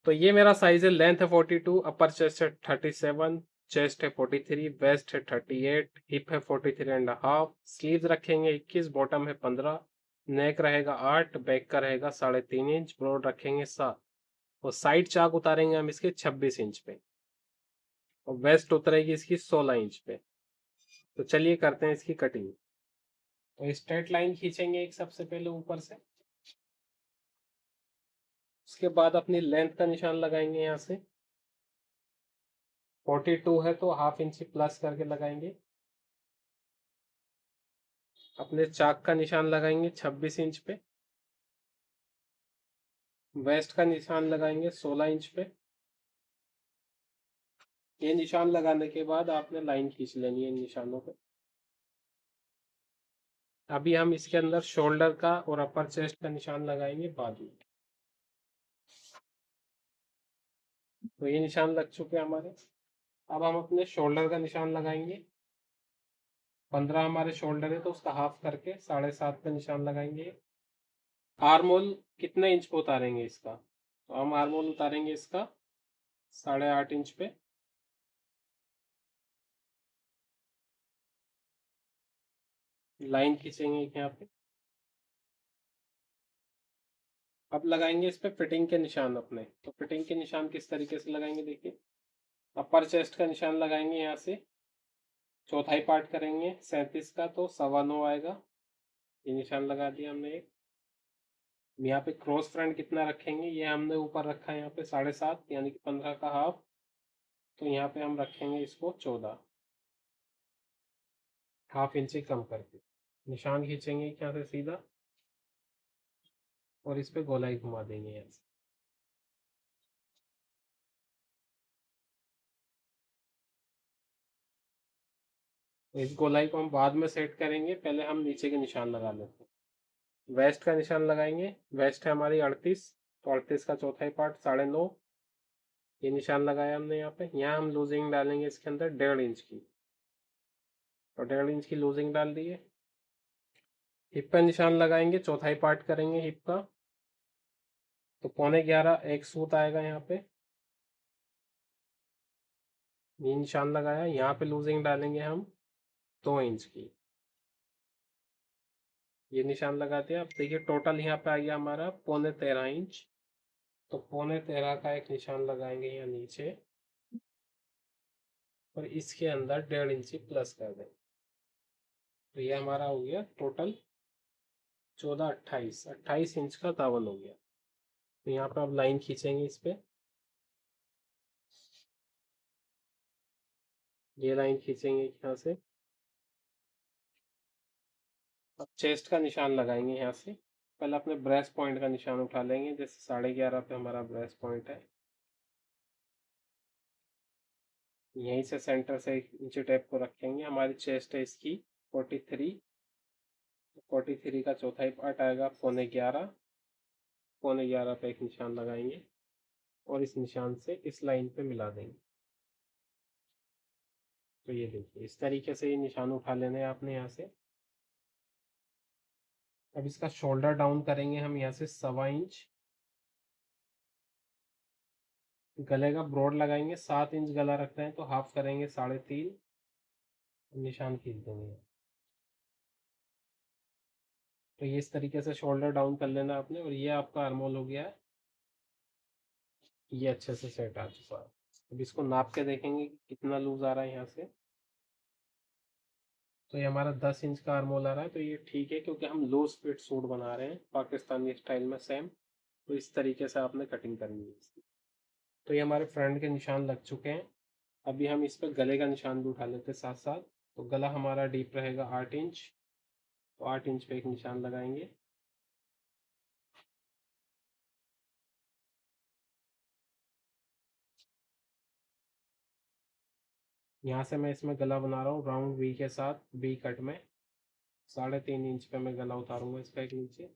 तो ये मेरा साइज है, लेंथ है 42, अपर चेस्ट है 37, चेस्ट है 43, वेस्ट है 38, हिप है 43.5, स्लीव्स रखेंगे 21, बॉटम है 15, नेक रहेगा 8, बैक का रहेगा 3.5 इंच, ब्रॉड रखेंगे 7, और साइड चाक उतारेंगे हम इसके 26 इंच पे, और वेस्ट उतरेगी इसकी 16 इंच पे। तो चलिए करते हैं इसकी कटिंग। तो स्ट्रेट लाइन खींचेंगे एक सबसे पहले ऊपर से, उसके बाद अपनी लेंथ का निशान लगाएंगे यहाँ से, 42 है तो हाफ इंच प्लस करके लगाएंगे। अपने चाक का निशान लगाएंगे 26 इंच पे, वेस्ट का निशान लगाएंगे 16 इंच पे। ये निशान लगाने के बाद आपने लाइन खींच लेनी है इन निशानों पे। अभी हम इसके अंदर शोल्डर का और अपर चेस्ट का निशान लगाएंगे बाद में। तो ये निशान लग चुके हैं हमारे। अब हम अपने शोल्डर का निशान लगाएंगे। 15 हमारे शोल्डर है तो उसका हाफ करके 7.5 पे निशान लगाएंगे। आर्मोल कितने इंच पे उतारेंगे इसका, तो हम आर्मोल उतारेंगे इसका 8.5 इंच पे। लाइन खींचेंगे यहाँ पे। अब लगाएंगे इस पे फिटिंग के निशान अपने। तो फिटिंग के निशान किस तरीके से लगाएंगे देखिए। अपर चेस्ट का निशान लगाएंगे यहाँ से, चौथाई पार्ट करेंगे 37 का तो 9.25 आएगा। ये निशान लगा दिया हमने एक। यहाँ पे क्रॉस फ्रंट कितना रखेंगे, ये हमने ऊपर रखा है यहाँ पे 7.5, यानी कि 15 का हाफ। तो यहाँ पे हम रखेंगे इसको 14, हाफ इंच से कम करके। निशान खींचेंगे यहाँ से सीधा, और इस पे गोलाई घुमा देंगे यहाँ से। तो इस गोलाई को हम बाद में सेट करेंगे, पहले हम नीचे के निशान लगा लेते हैं। वेस्ट का निशान लगाएंगे। वेस्ट है हमारी 38, तो 38 का चौथाई पार्ट 9.5। ये निशान लगाया हमने यहाँ पे। यहाँ हम लूजिंग डालेंगे इसके अंदर 1.5 इंच की, तो 1.5 इंच की लूजिंग डाल दिए। हिप पे निशान लगाएंगे, चौथाई पार्ट करेंगे हिप का, तो 11.25 एक सूत आएगा यहाँ पे। ये निशान लगाया। यहाँ पे लूजिंग डालेंगे हम 2 इंच की, ये निशान लगा दिया। अब देखिए टोटल यहाँ पे आ गया हमारा 13.25 इंच। तो 13.25 का एक निशान लगाएंगे यहाँ नीचे, और इसके अंदर 1.5 इंच प्लस कर देंगे। तो ये हमारा हो गया टोटल 14, 28, 28 इंच का दावन हो गया। तो यहाँ पे अब लाइन खींचेंगे इस पे। ये लाइन खींचेंगे यहाँ से। अब चेस्ट का निशान लगाएंगे यहाँ से। पहले अपने ब्रेस्ट पॉइंट का निशान उठा लेंगे, जैसे 11.5 पे हमारा ब्रेस्ट पॉइंट है। यहीं से सेंटर से 1 इंच टेप को रखेंगे। हमारी चेस्ट है इसकी 43, 43 का चौथाई पार्ट आएगा 11.25, 11.25 पे एक निशान लगाएंगे, और इस निशान से इस लाइन पे मिला देंगे। तो ये देखिए इस तरीके से ये निशान उठा लेने हैं आपने यहाँ से। अब इसका शोल्डर डाउन करेंगे हम यहाँ से 1.25 इंच। गले का ब्रॉड लगाएंगे, 7 इंच गला रखते हैं तो हाफ करेंगे 3.5, निशान खींच देंगे। तो ये इस तरीके से शोल्डर डाउन कर लेना आपने, और ये आपका आर्मोल हो गया है। ये अच्छे से सेट आ चुका है। अब इसको नाप के देखेंगे कि कितना लूज आ रहा है यहाँ से। तो ये हमारा 10 इंच का आर्मोल आ रहा है, तो ये ठीक है, क्योंकि हम लूज फिट सूट बना रहे हैं पाकिस्तानी स्टाइल में सेम। तो इस तरीके से आपने कटिंग करनी है इसकी। तो ये हमारे फ्रंट के निशान लग चुके हैं। अभी हम इस पर गले का निशान भी उठा लेते हैं साथ साथ। तो गला हमारा डीप रहेगा 8 इंच, तो 8 इंच पे एक निशान लगाएंगे। यहाँ से मैं इसमें गला बना रहा हूँ राउंड वी के साथ, वी कट में। 3.5 इंच पे मैं गला उतारूंगा इसका एक नीचे।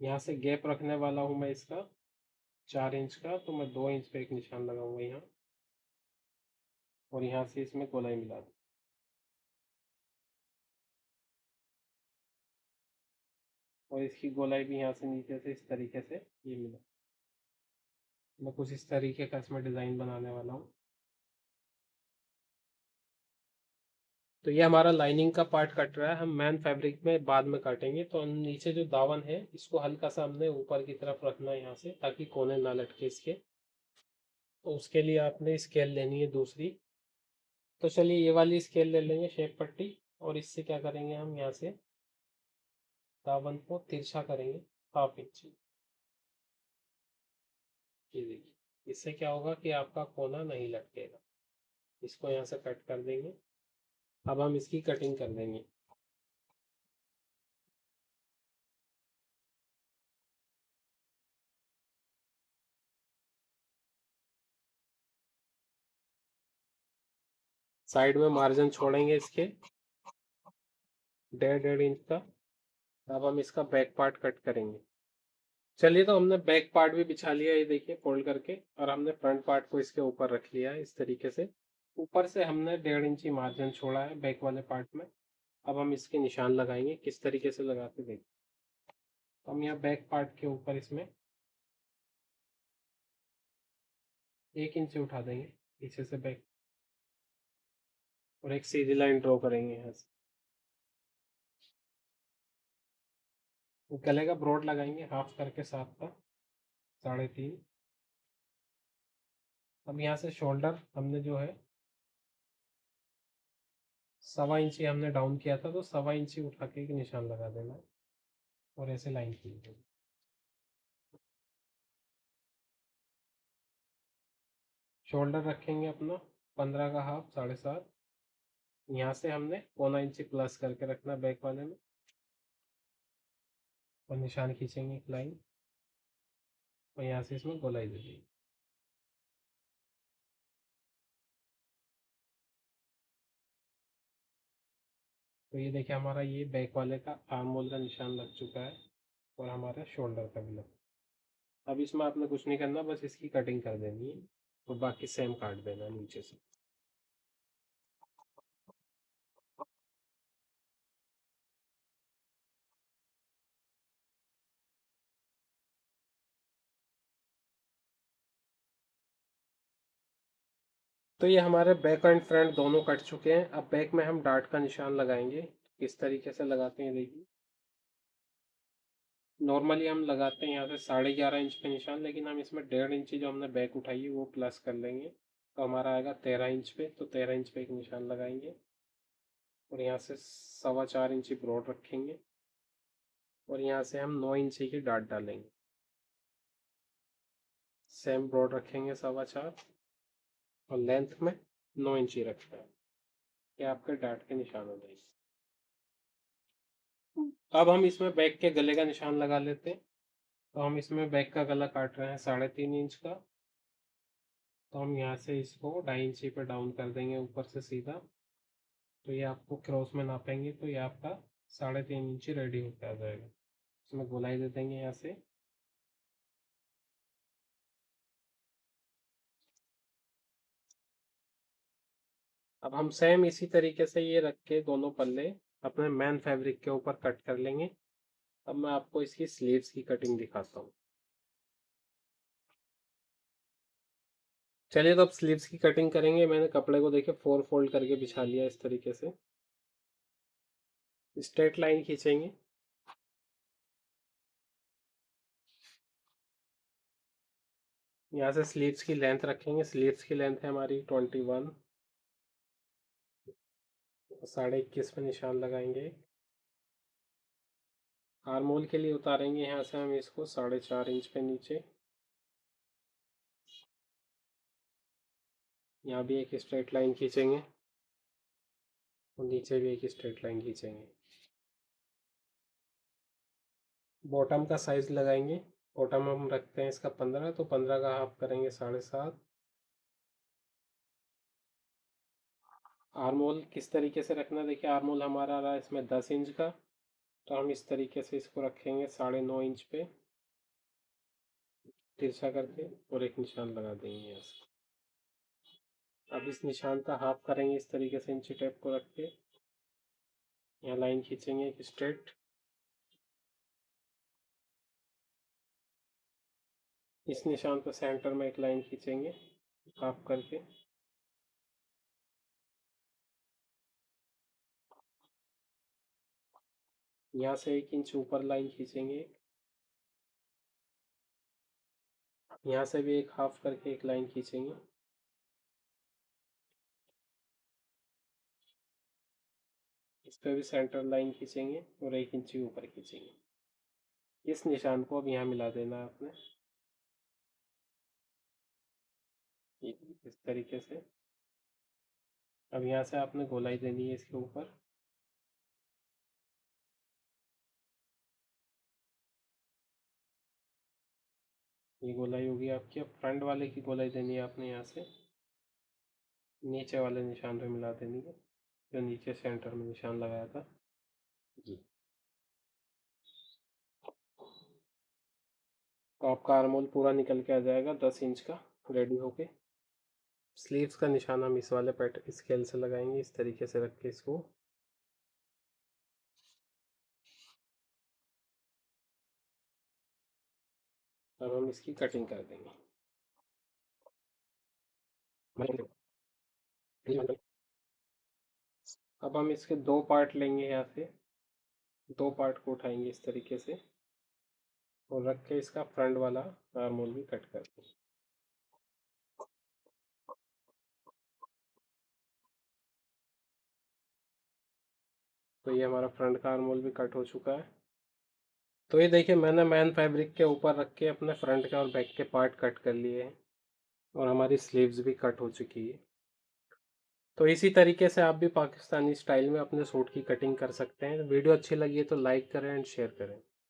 यहाँ से गैप रखने वाला हूँ मैं इसका 4 इंच का, तो मैं 2 इंच पे एक निशान लगाऊंगा यहाँ, और यहाँ से इसमें गोलाई मिला दूँ। और इसकी गोलाई भी यहाँ से नीचे से इस तरीके से ये मिला। मैं कुछ इस तरीके का इसमें डिज़ाइन बनाने वाला हूँ। तो ये हमारा लाइनिंग का पार्ट कट रहा है, हम मैन फैब्रिक में बाद में काटेंगे। तो नीचे जो दामन है इसको हल्का सा हमने ऊपर की तरफ रखना है यहाँ से, ताकि कोने ना लटके इसके। तो उसके लिए आपने स्केल लेनी है दूसरी। तो चलिए ये वाली स्केल ले लेंगे, शेप पट्टी। और इससे क्या करेंगे, हम यहाँ से दामन को तिरछा करेंगे 1/2 इंच। ये देखिए, इससे क्या होगा कि आपका कोना नहीं लटकेगा। इसको यहाँ से कट कर देंगे। अब हम इसकी कटिंग कर देंगे। साइड में मार्जिन छोड़ेंगे इसके 1.5 1.5 इंच का। अब हम इसका बैक पार्ट कट करेंगे। चलिए, तो हमने बैक पार्ट भी बिछा लिया, ये देखिए फोल्ड करके। और हमने फ्रंट पार्ट को इसके ऊपर रख लिया है इस तरीके से। ऊपर से हमने 1.5 इंची मार्जिन छोड़ा है बैक वाले पार्ट में। अब हम इसके निशान लगाएंगे, किस तरीके से लगाते देखिए। तो हम यहाँ बैक पार्ट के ऊपर इसमें 1 इंच उठा देंगे पीछे से बैक। और एक सीधी लाइन ड्रॉ करेंगे यहाँ से। गले का ब्रॉड लगाएंगे हाफ करके 7 का, 3.5। अब यहाँ से शोल्डर हमने जो है 1.25 इंची हमने डाउन किया था, तो 1.25 इंची उठा के एक निशान लगा देना है। और ऐसे लाइन खींच देंगे। शोल्डर रखेंगे अपना 15 का हाफ, 7.5। यहाँ से हमने 1/4 इंची प्लस करके रखना बैक वाले में। और निशान खींचेंगे एक लाइन। और यहाँ से इसमें गोलाई दे देंगे। तो ये देखिए, हमारा ये बैक वाले का आर्म होल का निशान लग चुका है। और हमारा शोल्डर का भी लग। अब इसमें आपने कुछ नहीं करना, बस इसकी कटिंग कर देनी है। और बाकी सेम काट देना नीचे से। तो ये हमारे बैक एंड फ्रंट दोनों कट चुके हैं। अब बैक में हम डार्ट का निशान लगाएंगे। किस तरीके से लगाते हैं देखिए। नॉर्मली हम लगाते हैं यहाँ से 11.5 इंच पे निशान, लेकिन हम इसमें 1.5 इंची जो हमने बैक उठाई है वो प्लस कर लेंगे। तो हमारा आएगा 13 इंच पे। तो 13 इंच पे एक निशान लगाएंगे। और यहाँ से 4.25 इंची ब्रॉड रखेंगे। और यहाँ से हम 9 इंची की डाट डालेंगे। सेम ब्रॉड रखेंगे 4.25। और लेंथ में 9 इंची रखना है। ये आपके डाट के निशान हो जाएंगे। अब हम इसमें बैक के गले का निशान लगा लेते हैं। तो हम इसमें बैक का गला काट रहे हैं 3.5 इंच का। तो हम यहाँ से इसको 2.5 इंची पे डाउन कर देंगे ऊपर से सीधा। तो ये आपको क्रॉस में नापेंगे तो ये आपका 3.5 इंची रेडी होकर आ जाएगा। इसमें गोलाई दे देंगे यहाँ से। अब हम सेम इसी तरीके से ये रख के दोनों पल्ले अपने मैन फैब्रिक के ऊपर कट कर लेंगे। अब मैं आपको इसकी स्लीव्स की कटिंग दिखाता हूँ। चलिए, तो अब स्लीव्स की कटिंग करेंगे। मैंने कपड़े को देखिए 4 फोल्ड करके बिछा लिया इस तरीके से। स्ट्रेट लाइन खींचेंगे। यहाँ से स्लीव्स की लेंथ रखेंगे। स्लीव्स की लेंथ है हमारी 21। 21.5 पे निशान लगाएंगे। आर्म होल के लिए उतारेंगे यहाँ से हम इसको 4.5 इंच पे नीचे। यहाँ भी एक स्ट्रेट लाइन खींचेंगे। और नीचे भी एक स्ट्रेट लाइन खींचेंगे। बॉटम का साइज लगाएंगे। बॉटम हम रखते हैं इसका 15, तो 15 का हाफ करेंगे 7.5। आर्म होल किस तरीके से रखना, देखिए आर्म होल हमारा रहा इसमें 10 इंच का। तो हम इस तरीके से इसको रखेंगे 9.5 इंच पे तिरछा करके। और एक निशान लगा देंगे यहाँ से। अब इस निशान का हाफ करेंगे इस तरीके से इंची टेप को रख के। यहाँ लाइन खींचेंगे एक स्ट्रेट। इस निशान पर सेंटर में एक लाइन खींचेंगे हाफ करके। यहाँ से 1 इंच ऊपर लाइन खींचेंगे। यहाँ से भी एक हाफ करके एक लाइन खींचेंगे। इस पे भी सेंटर लाइन खींचेंगे और 1 इंच ऊपर खींचेंगे। इस निशान को अब यहाँ मिला देना है आपने, इस तरीके से। अब यहाँ से आपने गोलाई देनी है इसके ऊपर। ये गोलाई होगी आपकी। अब फ्रंट वाले की गोलाई देनी है आपने यहाँ से नीचे वाले निशान पे मिला देनी है, जो नीचे सेंटर में निशान लगाया था जी। तो आपका आर्म होल पूरा निकल के आ जाएगा 10 इंच का रेडी होके। स्लीव्स का निशान हम इस वाले पैटर्न स्केल से लगाएंगे, इस तरीके से रख के इसको। अब हम इसकी कटिंग कर देंगे। अब हम इसके 2 पार्ट लेंगे, यहाँ से 2 पार्ट को उठाएंगे इस तरीके से और रख के इसका फ्रंट वाला आर्म होल भी कट कर देंगे। तो ये हमारा फ्रंट का आर्म होल भी कट हो चुका है। तो ये देखिए, मैंने मैन फैब्रिक के ऊपर रख के अपने फ्रंट के और बैक के पार्ट कट कर लिए हैं और हमारी स्लीव्स भी कट हो चुकी है। तो इसी तरीके से आप भी पाकिस्तानी स्टाइल में अपने सूट की कटिंग कर सकते हैं। वीडियो अच्छी लगी है तो लाइक करें एंड शेयर करें।